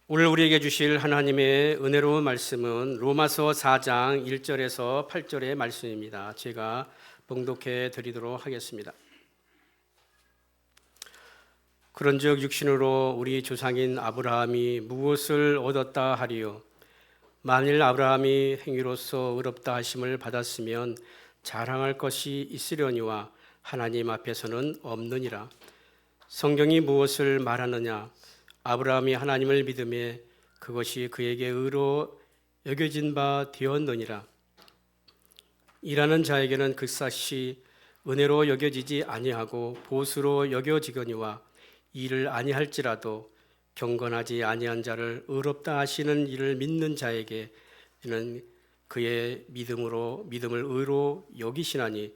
오늘 우리에게 주실 하나님의 은혜로운 말씀은 로마서 4장 1절에서 8절의 말씀입니다. 제가 봉독해 드리도록 하겠습니다. 그런즉 육신으로 우리 조상인 아브라함이 무엇을 얻었다 하리요? 만일 아브라함이 행위로서 의롭다 하심을 받았으면 자랑할 것이 있으려니와 하나님 앞에서는 없느니라. 성경이 무엇을 말하느냐? 아브라함이 하나님을 믿음에 그것이 그에게 의로 여겨진 바 되었느니라. 일하는 자에게는 극사시 은혜로 여겨지지 아니하고 보수로 여겨지거니와 일을 아니할지라도 경건하지 아니한 자를 의롭다 하시는 이를 믿는 자에게는 그의 믿음을 의로 여기시나니,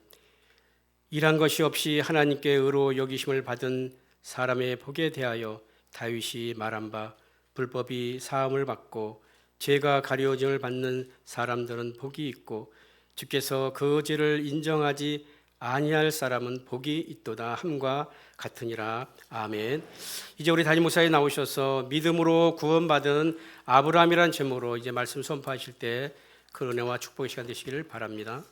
일한 것이 없이 하나님께 의로 여기심을 받은 사람의 복에 대하여 다윗이 말한 바 불법이 사함을 받고 죄가 가려짐을 받는 사람들은 복이 있고 주께서 그 죄를 인정하지 아니할 사람은 복이 있도다 함과 같으니라. 아멘. 이제 우리 담임 목사님 나오셔서 믿음으로 구원받은 아브라함이라는 제목으로 이제 말씀 선포하실 때 그 은혜와 축복의 시간 되시기를 바랍니다.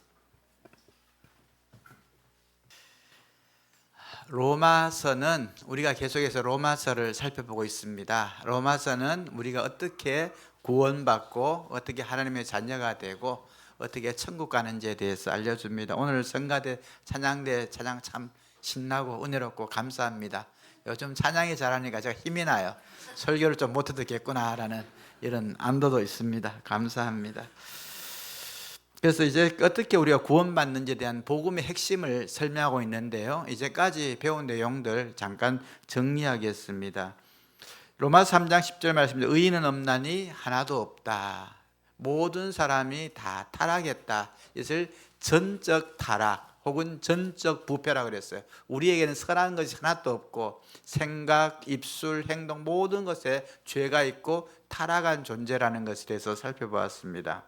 로마서는 우리가 계속해서 로마서를 살펴보고 있습니다. 로마서는 우리가 어떻게 구원받고 어떻게 하나님의 자녀가 되고 어떻게 천국 가는지에 대해서 알려줍니다. 오늘 성가대 찬양대 찬양 참 신나고 은혜롭고 감사합니다. 요즘 찬양이 잘하니까 제가 힘이 나요. 설교를 좀 못 듣겠구나라는 이런 안도도 있습니다. 감사합니다. 그래서 이제 어떻게 우리가 구원받는지에 대한 복음의 핵심을 설명하고 있는데요. 이제까지 배운 내용들 잠깐 정리하겠습니다. 로마서 3장 10절 말씀입니다. 의인은 없나니 하나도 없다. 모든 사람이 다 타락했다. 이것을 전적 타락 혹은 전적 부패라고 그랬어요. 우리에게는 선한 것이 하나도 없고 생각, 입술, 행동 모든 것에 죄가 있고 타락한 존재라는 것에 대해서 살펴보았습니다.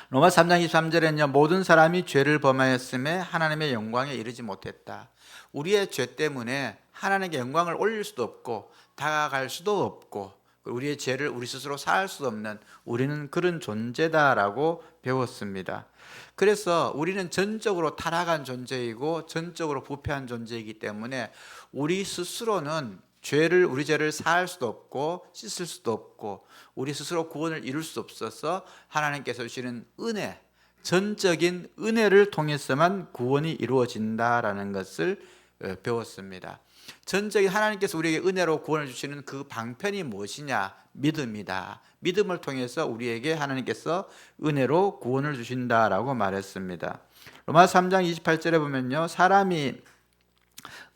로마서 3장 23절에는요, 모든 사람이 죄를 범하였음에 하나님의 영광에 이르지 못했다. 우리의 죄 때문에 하나님께 영광을 올릴 수도 없고 다가갈 수도 없고 우리의 죄를 우리 스스로 사할 수 없는 우리는 그런 존재다라고 배웠습니다. 그래서 우리는 전적으로 타락한 존재이고 전적으로 부패한 존재이기 때문에 우리 스스로는 우리 죄를 사할 수도 없고 씻을 수도 없고 우리 스스로 구원을 이룰 수 없어서 하나님께서 주시는 은혜, 전적인 은혜를 통해서만 구원이 이루어진다라는 것을 배웠습니다. 전적인 하나님께서 우리에게 은혜로 구원을 주시는 그 방편이 무엇이냐? 믿음이다. 믿음을 통해서 우리에게 하나님께서 은혜로 구원을 주신다라고 말했습니다. 로마서 3장 28절에 보면요, 사람이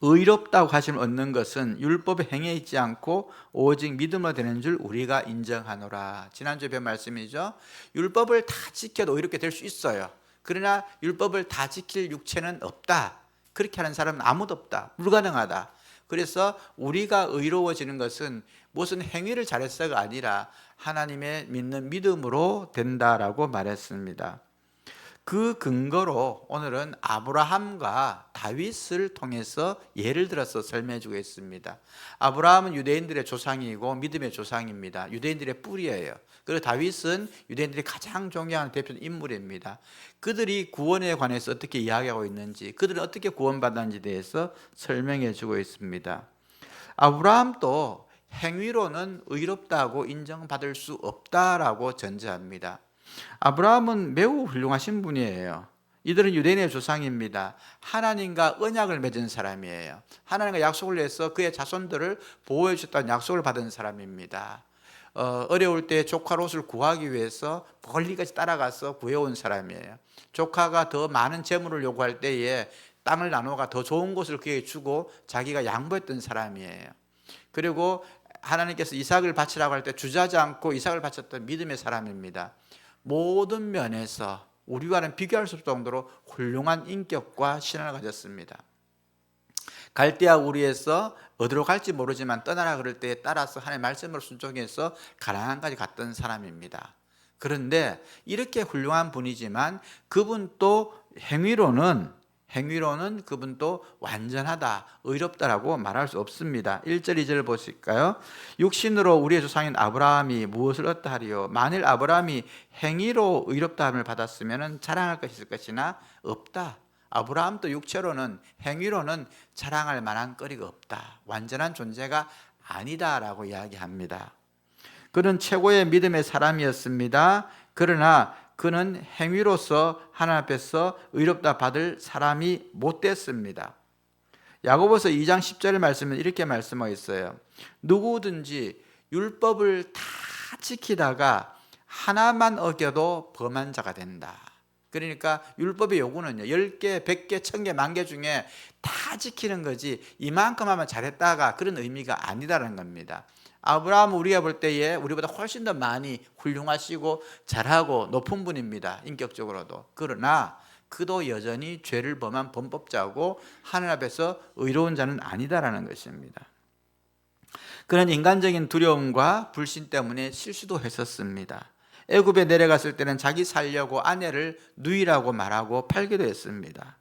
의롭다고 하심을 얻는 것은 율법에 행해 있지 않고 오직 믿음으로 되는 줄 우리가 인정하노라. 지난주에 배운 말씀이죠. 율법을 다 지켜도 의롭게 될 수 있어요. 그러나 율법을 다 지킬 육체는 없다. 그렇게 하는 사람은 아무도 없다. 불가능하다. 그래서 우리가 의로워지는 것은 무슨 행위를 잘해서가 아니라 하나님의 믿는 믿음으로 된다라고 말했습니다. 그 근거로 오늘은 아브라함과 다윗을 통해서 예를 들어서 설명해 주고 있습니다. 아브라함은 유대인들의 조상이고 믿음의 조상입니다. 유대인들의 뿌리예요. 그리고 다윗은 유대인들이 가장 존경하는 대표 인물입니다. 그들이 구원에 관해서 어떻게 이야기하고 있는지, 그들은 어떻게 구원받았는지에 대해서 설명해 주고 있습니다. 아브라함도 행위로는 의롭다고 인정받을 수 없다라고 전제합니다. 아브라함은 매우 훌륭하신 분이에요. 이들은 유대인의 조상입니다. 하나님과 언약을 맺은 사람이에요. 하나님과 약속을 해서 그의 자손들을 보호해 주셨다는 약속을 받은 사람입니다. 어려울 때 조카 롯을 구하기 위해서 멀리까지 따라가서 구해온 사람이에요. 조카가 더 많은 재물을 요구할 때에 땅을 나누어가 더 좋은 곳을 그에게 주고 자기가 양보했던 사람이에요. 그리고 하나님께서 이삭을 바치라고 할 때 주저하지 않고 이삭을 바쳤던 믿음의 사람입니다. 모든 면에서 우리와는 비교할 수 없을 정도로 훌륭한 인격과 신앙을 가졌습니다. 갈대아 우리에서 어디로 갈지 모르지만 떠나라 그럴 때에 따라서 하나님의 말씀으로 순종해서 가나안까지 갔던 사람입니다. 그런데 이렇게 훌륭한 분이지만 그분 또 행위로는 행위로는 그분도 완전하다, 의롭다라고 말할 수 없습니다. 1절, 2절 보실까요? 육신으로 우리의 조상인 아브라함이 무엇을 얻다 하리요? 만일 아브라함이 행위로 의롭다함을 받았으면 자랑할 것이 있을 것이나 없다. 아브라함도 육체로는, 행위로는 자랑할 만한 거리가 없다. 완전한 존재가 아니다라고 이야기합니다. 그는 최고의 믿음의 사람이었습니다. 그러나 그는 행위로서 하나님 앞에서 의롭다 받을 사람이 못 됐습니다. 야고보서 2장 10절 말씀은 이렇게 말씀하고 있어요. 누구든지 율법을 다 지키다가 하나만 어겨도 범한 자가 된다. 그러니까 율법의 요구는요, 10개, 100개, 1000개, 10,000개 중에 다 지키는 거지 이만큼 하면 잘했다가 그런 의미가 아니다라는 겁니다. 아브라함은 우리가 볼 때에 우리보다 훨씬 더 많이 훌륭하시고 잘하고 높은 분입니다. 인격적으로도. 그러나 그도 여전히 죄를 범한 범법자고 하늘 앞에서 의로운 자는 아니다라는 것입니다. 그는 인간적인 두려움과 불신 때문에 실수도 했었습니다. 애굽에 내려갔을 때는 자기 살려고 아내를 누이라고 말하고 팔기도 했습니다.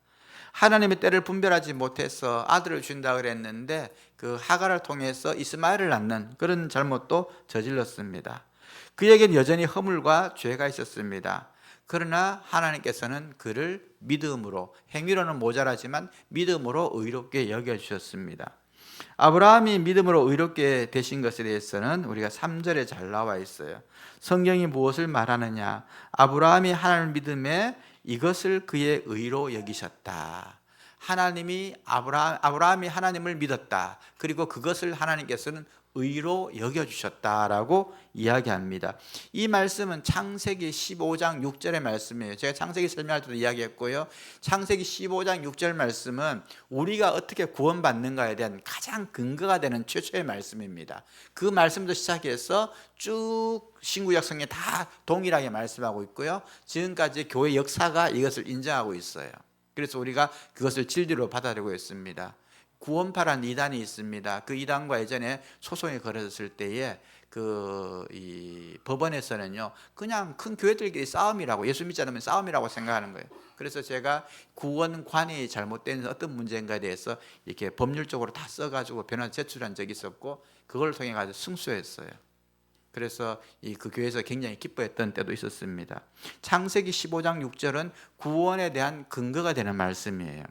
하나님의 때를 분별하지 못해서 아들을 준다 그랬는데 그 하갈을 통해서 이스마엘을 낳는 그런 잘못도 저질렀습니다. 그에게는 여전히 허물과 죄가 있었습니다. 그러나 하나님께서는 그를 믿음으로, 행위로는 모자라지만 믿음으로 의롭게 여겨주셨습니다. 아브라함이 믿음으로 의롭게 되신 것에 대해서는 우리가 3절에 잘 나와 있어요. 성경이 무엇을 말하느냐? 아브라함이 하나님을 믿음에 이것을 그의 의로 여기셨다. 아브라함이 하나님을 믿었다. 그리고 그것을 하나님께서는 의로 여겨주셨다라고 이야기합니다. 이 말씀은 창세기 15장 6절의 말씀이에요. 제가 창세기 설명할 때도 이야기했고요. 창세기 15장 6절 말씀은 우리가 어떻게 구원받는가에 대한 가장 근거가 되는 최초의 말씀입니다. 그 말씀도 시작해서 쭉 신구약성에 다 동일하게 말씀하고 있고요. 지금까지 교회 역사가 이것을 인정하고 있어요. 그래서 우리가 그것을 진리로 받아들이고 있습니다. 구원파란 이단이 있습니다. 그 이단과 예전에 소송이 걸어졌을 때에 이 법원에서는요, 그냥 큰 교회들끼리 싸움이라고, 예수 믿지 않으면 싸움이라고 생각하는 거예요. 그래서 제가 구원관이 잘못된 어떤 문제인가에 대해서 이렇게 법률적으로 다 써가지고 변호사 제출한 적이 있었고, 그걸 통해 가지고 승소했어요. 그래서 그 교회에서 굉장히 기뻐했던 때도 있었습니다. 창세기 15장 6절은 구원에 대한 근거가 되는 말씀이에요.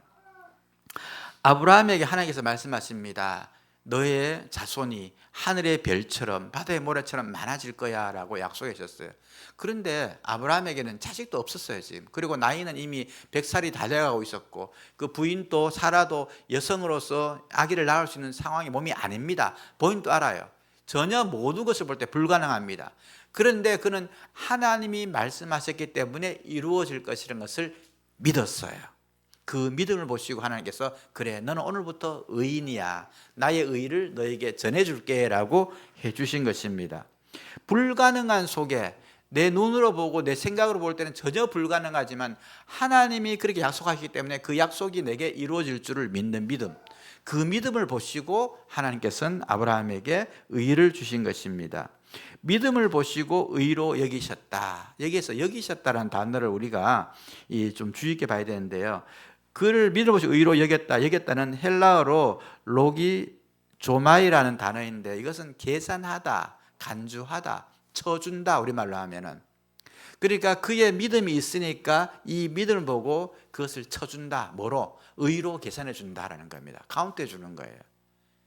아브라함에게 하나님께서 말씀하십니다. 너의 자손이 하늘의 별처럼 바다의 모래처럼 많아질 거야 라고 약속해 주셨어요. 그런데 아브라함에게는 자식도 없었어요 지금. 그리고 나이는 이미 100살이 다 돼가고 있었고, 그 부인도 사라도 여성으로서 아기를 낳을 수 있는 상황이 몸이 아닙니다. 본인도 알아요. 전혀 모든 것을 볼 때 불가능합니다. 그런데 그는 하나님이 말씀하셨기 때문에 이루어질 것이라는 것을 믿었어요. 그 믿음을 보시고 하나님께서 그래, 너는 오늘부터 의인이야, 나의 의를 너에게 전해줄게 라고 해주신 것입니다. 불가능한 속에 내 눈으로 보고 내 생각으로 볼 때는 전혀 불가능하지만 하나님이 그렇게 약속하시기 때문에 그 약속이 내게 이루어질 줄을 믿는 믿음, 그 믿음을 보시고 하나님께서는 아브라함에게 의를 주신 것입니다. 믿음을 보시고 의로 여기셨다. 여기에서 여기셨다라는 단어를 우리가 좀 주의 있게 봐야 되는데요. 그를 믿음을 보시고 의로 여겼다는 헬라어로 로기조마이라는 단어인데, 이것은 계산하다, 간주하다, 쳐준다, 우리말로 하면은. 그러니까 그의 믿음이 있으니까 이 믿음을 보고 그것을 쳐준다. 뭐로? 의로 계산해 준다라는 겁니다. 카운트해 주는 거예요.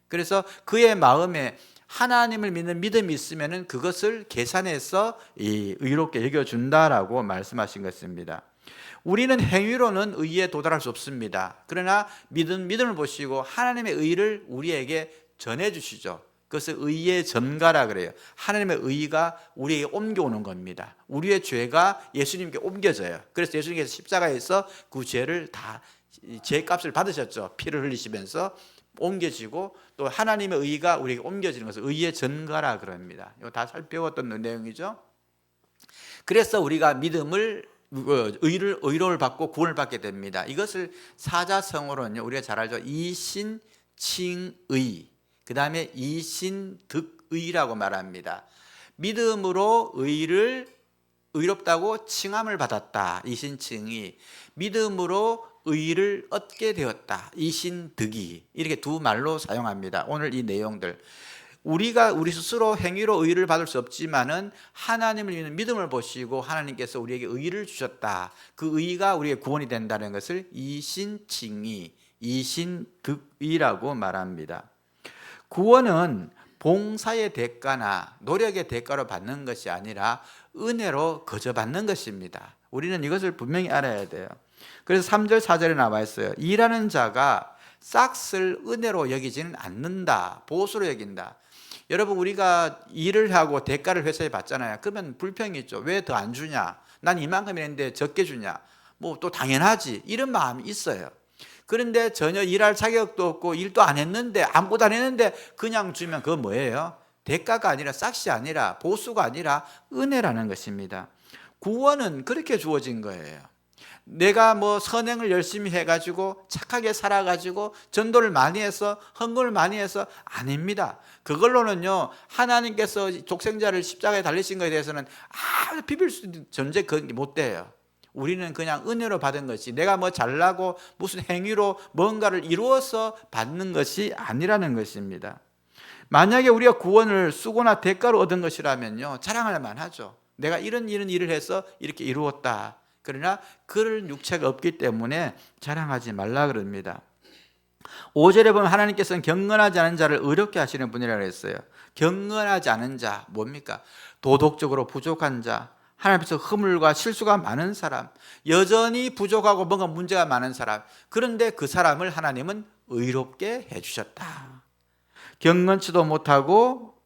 그래서 그의 마음에 하나님을 믿는 믿음이 있으면은 그것을 계산해서 의롭게 여겨준다라고 말씀하신 것입니다. 우리는 행위로는 의에 도달할 수 없습니다. 그러나 믿음을 보시고 하나님의 의를 우리에게 전해주시죠. 그것을 의의 전가라 그래요. 하나님의 의가 우리에게 옮겨오는 겁니다. 우리의 죄가 예수님께 옮겨져요. 그래서 예수님께서 십자가에서 그 죄를 다 죄값을 받으셨죠. 피를 흘리시면서 옮겨지고, 또 하나님의 의가 우리에게 옮겨지는 것을 의의 전가라 그럽니다. 이거 다 살펴봤던 내용이죠. 그래서 우리가 의로를 받고 구원을 받게 됩니다. 이것을 사자성어로는요, 우리가 잘 알죠. 이신칭의, 그 다음에 이신득의라고 말합니다. 믿음으로 의롭다고 칭함을 받았다. 이신칭의. 믿음으로 의를 얻게 되었다. 이신득이 이렇게 두 말로 사용합니다. 오늘 이 내용들 우리가 우리 스스로 행위로 의를 받을 수 없지만은 하나님을 믿는 믿음을 보시고 하나님께서 우리에게 의를 주셨다. 그 의가 우리의 구원이 된다는 것을 이신칭의, 이신득의라고 말합니다. 구원은 봉사의 대가나 노력의 대가로 받는 것이 아니라 은혜로 거저 받는 것입니다. 우리는 이것을 분명히 알아야 돼요. 그래서 3절 4절에 나와 있어요. 일하는 자가 싹쓸 은혜로 여기지는 않는다. 보수로 여긴다. 여러분 우리가 일을 하고 대가를 회사에 받잖아요. 그러면 불평이 있죠. 왜 더 안 주냐? 난 이만큼 했는데 적게 주냐? 뭐 또 당연하지. 이런 마음이 있어요. 그런데 전혀 일할 자격도 없고 일도 안 했는데 아무것도 안 했는데 그냥 주면 그건 뭐예요? 대가가 아니라 싹시 아니라 보수가 아니라 은혜라는 것입니다. 구원은 그렇게 주어진 거예요. 내가 뭐 선행을 열심히 해가지고 착하게 살아가지고 전도를 많이 해서 헌금을 많이 해서 아닙니다. 그걸로는요 하나님께서 독생자를 십자가에 달리신 것에 대해서는 비빌 수 있는 존재 그건 못 돼요. 우리는 그냥 은혜로 받은 것이 내가 뭐 잘나고 무슨 행위로 뭔가를 이루어서 받는 것이 아니라는 것입니다. 만약에 우리가 구원을 수고나 대가로 얻은 것이라면요 자랑할 만하죠. 내가 이런 일을 해서 이렇게 이루었다. 그러나 그럴 육체가 없기 때문에 자랑하지 말라 그럽니다. 5절에 보면 하나님께서는 경건하지 않은 자를 의롭게 하시는 분이라고 했어요. 경건하지 않은 자 뭡니까? 도덕적으로 부족한 자, 하나님 앞에서 허물과 실수가 많은 사람, 여전히 부족하고 뭔가 문제가 많은 사람, 그런데 그 사람을 하나님은 의롭게 해주셨다. 경건치도 못하고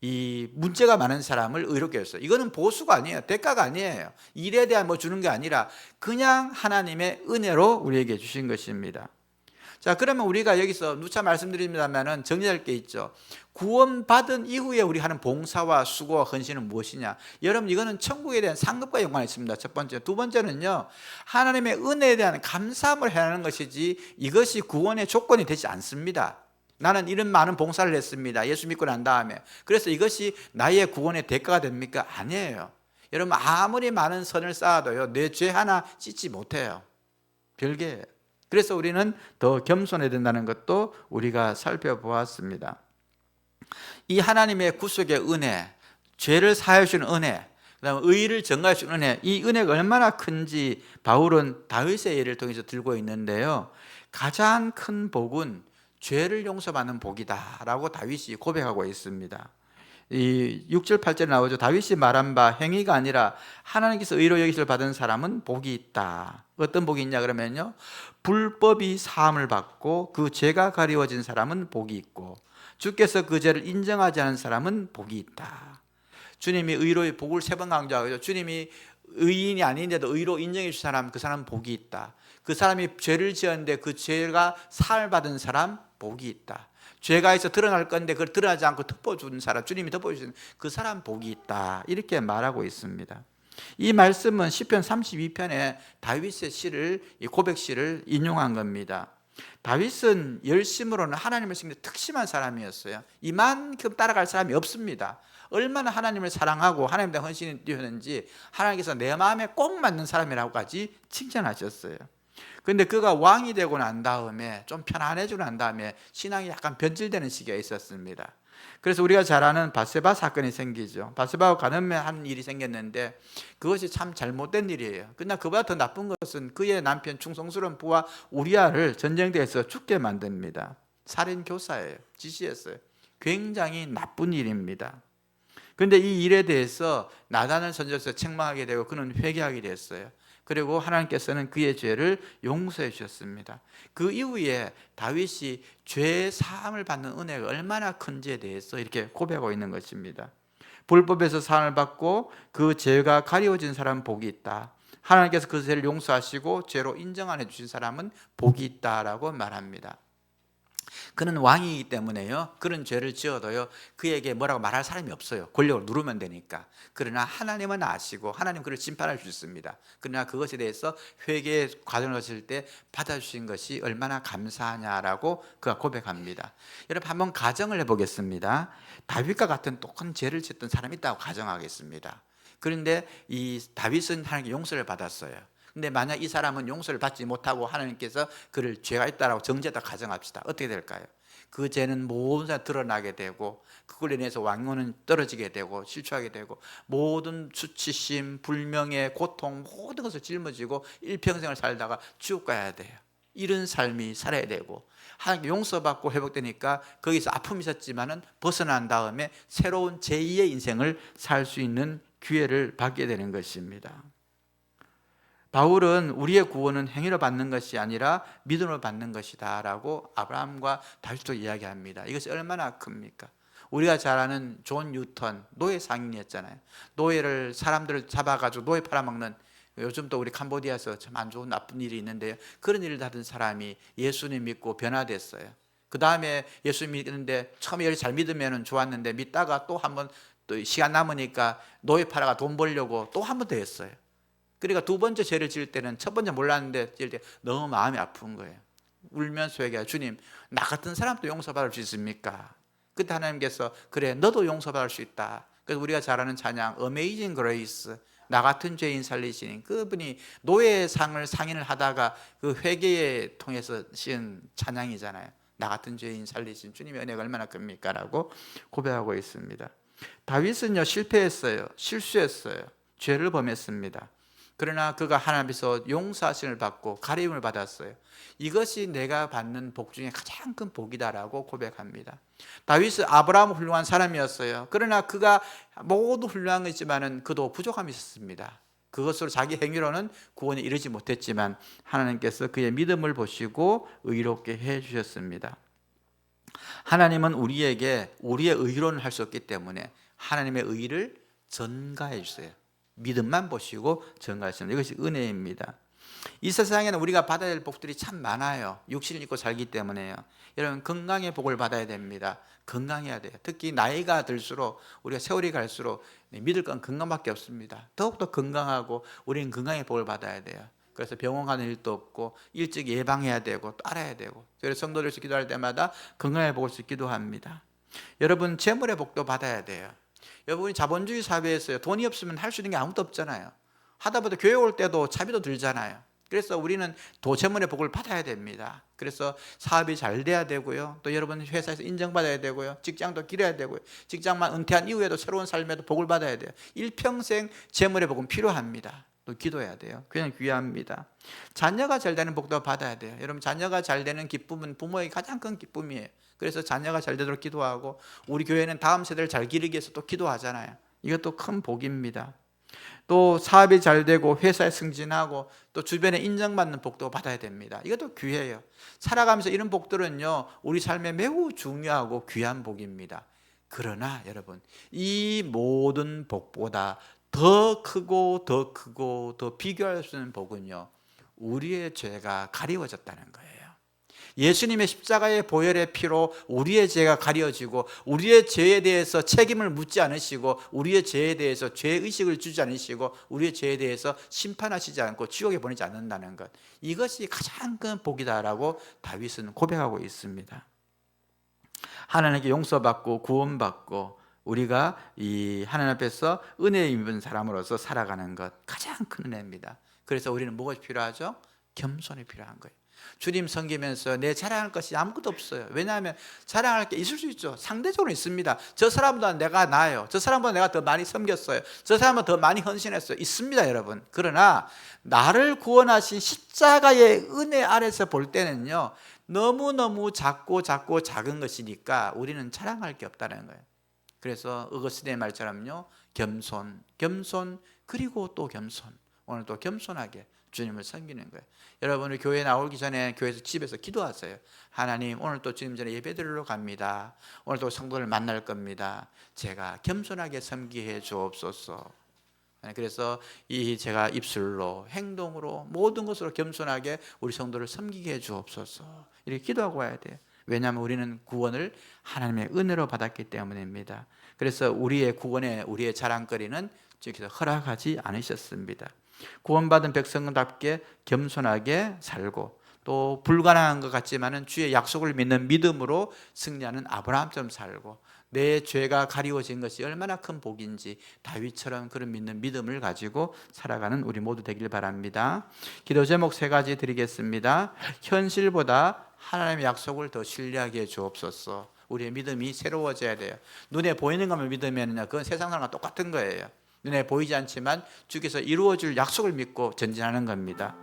이 문제가 많은 사람을 의롭게 했어요. 이거는 보수가 아니에요. 대가가 아니에요. 일에 대한 뭐 주는 게 아니라 그냥 하나님의 은혜로 우리에게 주신 것입니다. 자, 그러면 우리가 여기서 누차 말씀드립니다만은 정리할 게 있죠. 구원받은 이후에 우리 하는 봉사와 수고와 헌신은 무엇이냐? 여러분 이거는 천국에 대한 상급과 연관이 있습니다. 첫 번째. 두 번째는요. 하나님의 은혜에 대한 감사함을 해야 하는 것이지 이것이 구원의 조건이 되지 않습니다. 나는 이런 많은 봉사를 했습니다. 예수 믿고 난 다음에. 그래서 이것이 나의 구원의 대가가 됩니까? 아니에요. 여러분 아무리 많은 선을 쌓아도요. 내 죄 하나 씻지 못해요. 별개예요. 그래서 우리는 더 겸손해야 된다는 것도 우리가 살펴보았습니다. 이 하나님의 구속의 은혜, 죄를 사하여 주시는 은혜, 그다음에 의를 증가해 주시는 은혜, 이 은혜가 얼마나 큰지 바울은 다윗의 예를 통해서 들고 있는데요. 가장 큰 복은 죄를 용서받는 복이다라고 다윗이 고백하고 있습니다. 이 6절 8절에 나오죠. 다윗이 말한 바 행위가 아니라 하나님께서 의로 여기심을 받은 사람은 복이 있다. 어떤 복이 있냐 그러면요. 불법이 사함을 받고 그 죄가 가리워진 사람은 복이 있고 주께서 그 죄를 인정하지 않은 사람은 복이 있다. 주님이 의로의 복을 3번 강조하죠. 주님이 의인이 아닌데도 의로 인정해 주신 사람, 그 사람은 복이 있다. 그 사람이 죄를 지었는데 그 죄가 사함을 받은 사람 복이 있다. 죄가 있어 드러날 건데 그걸 드러나지 않고 덮어주는 사람, 주님이 덮어주시는 그 사람 복이 있다. 이렇게 말하고 있습니다. 이 말씀은 시편 32편에 다윗의 시를, 이 고백시를 인용한 겁니다. 다윗은 열심으로는 하나님을 섬기는 특심한 사람이었어요. 이만큼 따라갈 사람이 없습니다. 얼마나 하나님을 사랑하고 하나님에 대한 헌신이 뛰었는지 하나님께서 내 마음에 꼭 맞는 사람이라고까지 칭찬하셨어요. 그런데 그가 왕이 되고 난 다음에 좀 편안해지고 난 다음에 신앙이 약간 변질되는 시기가 있었습니다. 그래서 우리가 잘 아는 밧세바 사건이 생기죠. 밧세바와 간음한 일이 생겼는데 그것이 참 잘못된 일이에요. 그러나 그보다 더 나쁜 것은 그의 남편 충성스러운 부하 우리아를 전쟁터에서 죽게 만듭니다. 살인 교사예요. 지시했어요. 굉장히 나쁜 일입니다. 그런데 이 일에 대해서 나단을 선지자로서 책망하게 되고 그는 회개하게 됐어요. 그리고 하나님께서는 그의 죄를 용서해 주셨습니다. 그 이후에 다윗이 죄 사함을 받는 은혜가 얼마나 큰지에 대해서 이렇게 고백하고 있는 것입니다. 불법에서 사함을 받고 그 죄가 가리워진 사람은 복이 있다. 하나님께서 그 죄를 용서하시고 죄로 인정 안 해주신 사람은 복이 있다라고 말합니다. 그는 왕이기 때문에요. 그런 죄를 지어도요. 그에게 뭐라고 말할 사람이 없어요. 권력을 누르면 되니까. 그러나 하나님은 아시고 하나님 그를 심판할 수 있습니다. 그러나 그것에 대해서 회개의 과정을 거칠 때 받아주신 것이 얼마나 감사하냐라고 그가 고백합니다. 여러분 한번 가정을 해보겠습니다. 다윗과 같은 똑같은 죄를 지었던 사람이 있다고 가정하겠습니다. 그런데 이 다윗은 하나님께 용서를 받았어요. 근데 만약 이 사람은 용서를 받지 못하고 하나님께서 그를 죄가 있다라고 정죄다 가정합시다. 어떻게 될까요? 그 죄는 모든 사람 드러나게 되고 그걸로 인해서 왕노는 떨어지게 되고 실추하게 되고 모든 수치심, 불명예, 고통 모든 것을 짊어지고 일평생을 살다가 지옥 가야 돼요. 이런 삶이 살아야 되고 하나님께 용서받고 회복되니까 거기서 아픔이 있었지만은 벗어난 다음에 새로운 제2의 인생을 살 수 있는 기회를 받게 되는 것입니다. 바울은 우리의 구원은 행위로 받는 것이 아니라 믿음으로 받는 것이다 라고 아브라함과 다윗도 이야기합니다. 이것이 얼마나 큽니까? 우리가 잘 아는 존 뉴턴, 노예 상인이었잖아요. 노예를 사람들을 잡아가지고 노예 팔아먹는, 요즘 또 우리 캄보디아에서 참 안 좋은 나쁜 일이 있는데요, 그런 일을 하던 사람이 예수님 믿고 변화됐어요. 그 다음에 예수님 믿는데 처음에 잘 믿으면 좋았는데 믿다가 또 한 번 또 시간 남으니까 노예 팔아가 돈 벌려고 또 한 번 더 했어요. 그러니까 두 번째 죄를 지을 때는 첫 번째 몰랐는데 지을 때 너무 마음이 아픈 거예요. 울면서 얘기해요. 주님, 나 같은 사람도 용서받을 수 있습니까? 그때 하나님께서 그래, 너도 용서받을 수 있다. 그래서 우리가 잘 아는 찬양 Amazing Grace, 나 같은 죄인 살리시는 그분이 노예상을 상인을 하다가 그 회개에 통해서 씌운 찬양이잖아요. 나 같은 죄인 살리신 주님의 은혜가 얼마나 큽니까? 라고 고백하고 있습니다. 다윗은요, 실패했어요. 실수했어요. 죄를 범했습니다. 그러나 그가 하나님 앞에서 용서하심을 받고 가리움을 받았어요. 이것이 내가 받는 복 중에 가장 큰 복이다라고 고백합니다. 다윗은 아브라함 훌륭한 사람이었어요. 그러나 그가 모두 훌륭한 것이지만은 그도 부족함이 있었습니다. 그것으로 자기 행위로는 구원에 이르지 못했지만 하나님께서 그의 믿음을 보시고 의롭게 해 주셨습니다. 하나님은 우리에게 우리의 의로는 할 수 없기 때문에 하나님의 의를 전가해 주세요. 믿음만 보시고 전가하시는, 이것이 은혜입니다. 이 세상에는 우리가 받아야 될 복들이 참 많아요. 육신을 입고 살기 때문에요. 여러분, 건강의 복을 받아야 됩니다. 건강해야 돼요. 특히 나이가 들수록, 우리가 세월이 갈수록 믿을 건 건강밖에 없습니다. 더욱더 건강하고 우리는 건강의 복을 받아야 돼요. 그래서 병원 가는 일도 없고 일찍 예방해야 되고 또 알아야 되고, 그래서 성도들에서 기도할 때마다 건강의 복을 기도합니다. 여러분, 재물의 복도 받아야 돼요. 여러분이 자본주의 사회에서요, 돈이 없으면 할 수 있는 게 아무것도 없잖아요. 하다 보다 교회 올 때도 차비도 들잖아요. 그래서 우리는 재물의 복을 받아야 됩니다. 그래서 사업이 잘 돼야 되고요, 또 여러분 회사에서 인정받아야 되고요, 직장도 길어야 되고요, 직장만 은퇴한 이후에도 새로운 삶에도 복을 받아야 돼요. 일평생 재물의 복은 필요합니다. 또 기도해야 돼요. 그냥 귀합니다. 자녀가 잘 되는 복도 받아야 돼요. 여러분, 자녀가 잘 되는 기쁨은 부모의 가장 큰 기쁨이에요. 그래서 자녀가 잘 되도록 기도하고, 우리 교회는 다음 세대를 잘 기르기 위해서 또 기도하잖아요. 이것도 큰 복입니다. 또 사업이 잘 되고 회사에 승진하고 또 주변에 인정받는 복도 받아야 됩니다. 이것도 귀해요. 살아가면서 이런 복들은요, 우리 삶에 매우 중요하고 귀한 복입니다. 그러나 여러분, 이 모든 복보다 더 크고 더 크고 더 비교할 수 있는 복은요, 우리의 죄가 가리워졌다는 거예요. 예수님의 십자가의 보혈의 피로 우리의 죄가 가려지고 우리의 죄에 대해서 책임을 묻지 않으시고 우리의 죄에 대해서 죄의식을 주지 않으시고 우리의 죄에 대해서 심판하시지 않고 지옥에 보내지 않는다는 것, 이것이 가장 큰 복이다라고 다윗은 고백하고 있습니다. 하나님께 용서받고 구원받고 우리가 이 하나님 앞에서 은혜 입은 사람으로서 살아가는 것, 가장 큰 은혜입니다. 그래서 우리는 뭐가 필요하죠? 겸손이 필요한 거예요. 주님 섬기면서 내 자랑할 것이 아무것도 없어요. 왜냐하면 자랑할 게 있을 수 있죠. 상대적으로 있습니다. 저 사람보다 내가 나아요. 저 사람보다 내가 더 많이 섬겼어요. 저 사람보다 더 많이 헌신했어요. 있습니다, 여러분. 그러나 나를 구원하신 십자가의 은혜 아래서 볼 때는요, 너무너무 작고 작은 것이니까 우리는 자랑할 게 없다는 거예요. 그래서 어거스틴의 말처럼요, 겸손 그리고 또 겸손. 오늘 또 겸손하게 주님을 섬기는 거예요. 여러분, 교회 나오기 전에 교회에서 집에서 기도하세요. 하나님, 오늘 또 주님 전에 예배드리러 갑니다. 오늘 또 성도를 만날 겁니다. 제가 겸손하게 섬기해 주옵소서. 그래서 제가 입술로, 행동으로, 모든 것으로 겸손하게 우리 성도를 섬기게 해 주옵소서. 이렇게 기도하고 와야 돼요. 왜냐하면 우리는 구원을 하나님의 은혜로 받았기 때문입니다. 그래서 우리의 구원에 우리의 자랑거리는 주께서 허락하지 않으셨습니다. 구원받은 백성답게 겸손하게 살고, 또 불가능한 것 같지만은 주의 약속을 믿는 믿음으로 승리하는 아브라함처럼 살고, 내 죄가 가리워진 것이 얼마나 큰 복인지 다윗처럼 그런 믿는 믿음을 가지고 살아가는 우리 모두 되길 바랍니다. 기도 제목 3가지 드리겠습니다. 현실보다 하나님의 약속을 더 신뢰하게 해 주옵소서. 우리의 믿음이 새로워져야 돼요. 눈에 보이는 것만 믿으면 그건 세상 사람과 똑같은 거예요. 눈에 보이지 않지만 주께서 이루어줄 약속을 믿고 전진하는 겁니다.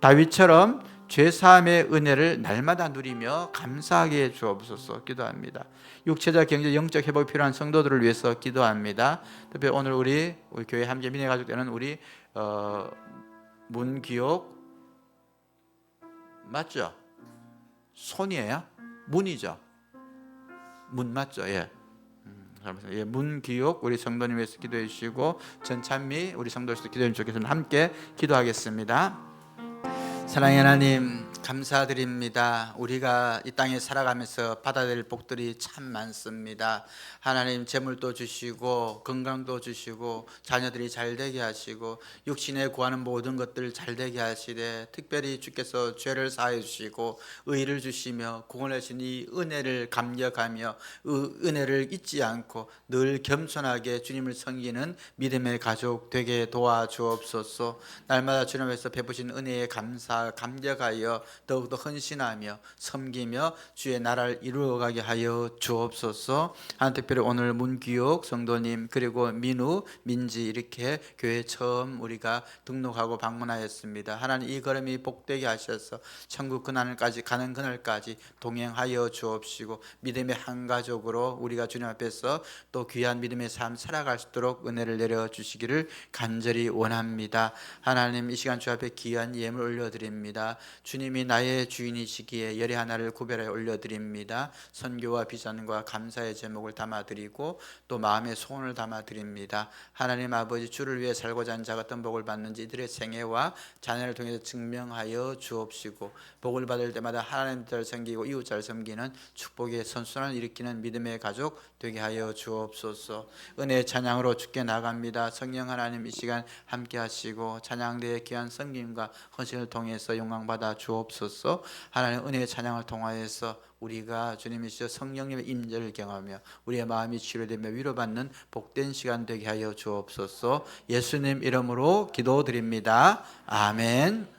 다윗처럼 죄사함의 은혜를 날마다 누리며 감사하게 해 주옵소서 기도합니다. 육체적, 경제, 영적 회복이 필요한 성도들을 위해서 기도합니다. 특히 오늘 우리 교회 함께 민혜 가족 되는 우리 문기옥 맞죠? 손이에요? 문이죠? 문 맞죠? 예. 예, 문기옥 우리 성도님 위해서 기도해 주시고 전찬미 우리 성도님께서 기도해 주시겠습니다. 함께 기도하겠습니다. 사랑의 하나님 감사드립니다. 우리가 이 땅에 살아가면서 받아야 될 복들이 참 많습니다. 하나님 재물도 주시고 건강도 주시고 자녀들이 잘 되게 하시고 육신에 구하는 모든 것들 잘 되게 하시되 특별히 주께서 죄를 사해 주시고 의를 주시며 구원하신 이 은혜를 감격하며 은혜를 잊지 않고 늘 겸손하게 주님을 섬기는 믿음의 가족 되게 도와주옵소서. 날마다 주님 앞에서 베푸신 은혜에 감격하여 더욱더 헌신하며 섬기며 주의 나라를 이루어가게 하여 주옵소서. 특별히 오늘 문기옥 성도님 그리고 민우, 민지 이렇게 교회 처음 우리가 등록하고 방문하였습니다. 하나님 이 걸음이 복되게 하셔서 천국 그날까지 가는 그날까지 동행하여 주옵시고 믿음의 한 가족으로 우리가 주님 앞에서 또 귀한 믿음의 삶 살아갈 수 있도록 은혜를 내려주시기를 간절히 원합니다. 하나님 이 시간 주 앞에 귀한 예물 올려드립니다. 주님이 나의 주인이시기에 열의 하나를 구별하여 올려드립니다. 선교와 비전과 감사의 제목을 담아드리고 또 마음의 소원을 담아드립니다. 하나님 아버지 주를 위해 살고자 하는 자가 어떤 복을 받는지 이들의 생애와 자녀를 통해서 증명하여 주옵시고 복을 받을 때마다 하나님을 섬기고 이웃자를 섬기는 축복의 선순환을 일으키는 믿음의 가족 되게 하여 주옵소서. 은혜의 찬양으로 주께 나갑니다. 성령 하나님 이 시간 함께 하시고 찬양대의 귀한 섬김과 헌신을 통해서 영광받아 주옵소서. 하나님 은혜의 찬양을 통하여서 우리가 주님이시여 성령님의 임재를 경험하며 우리의 마음이 치료되며 위로받는 복된 시간 되게 하여 주옵소서. 예수님 이름으로 기도드립니다. 아멘.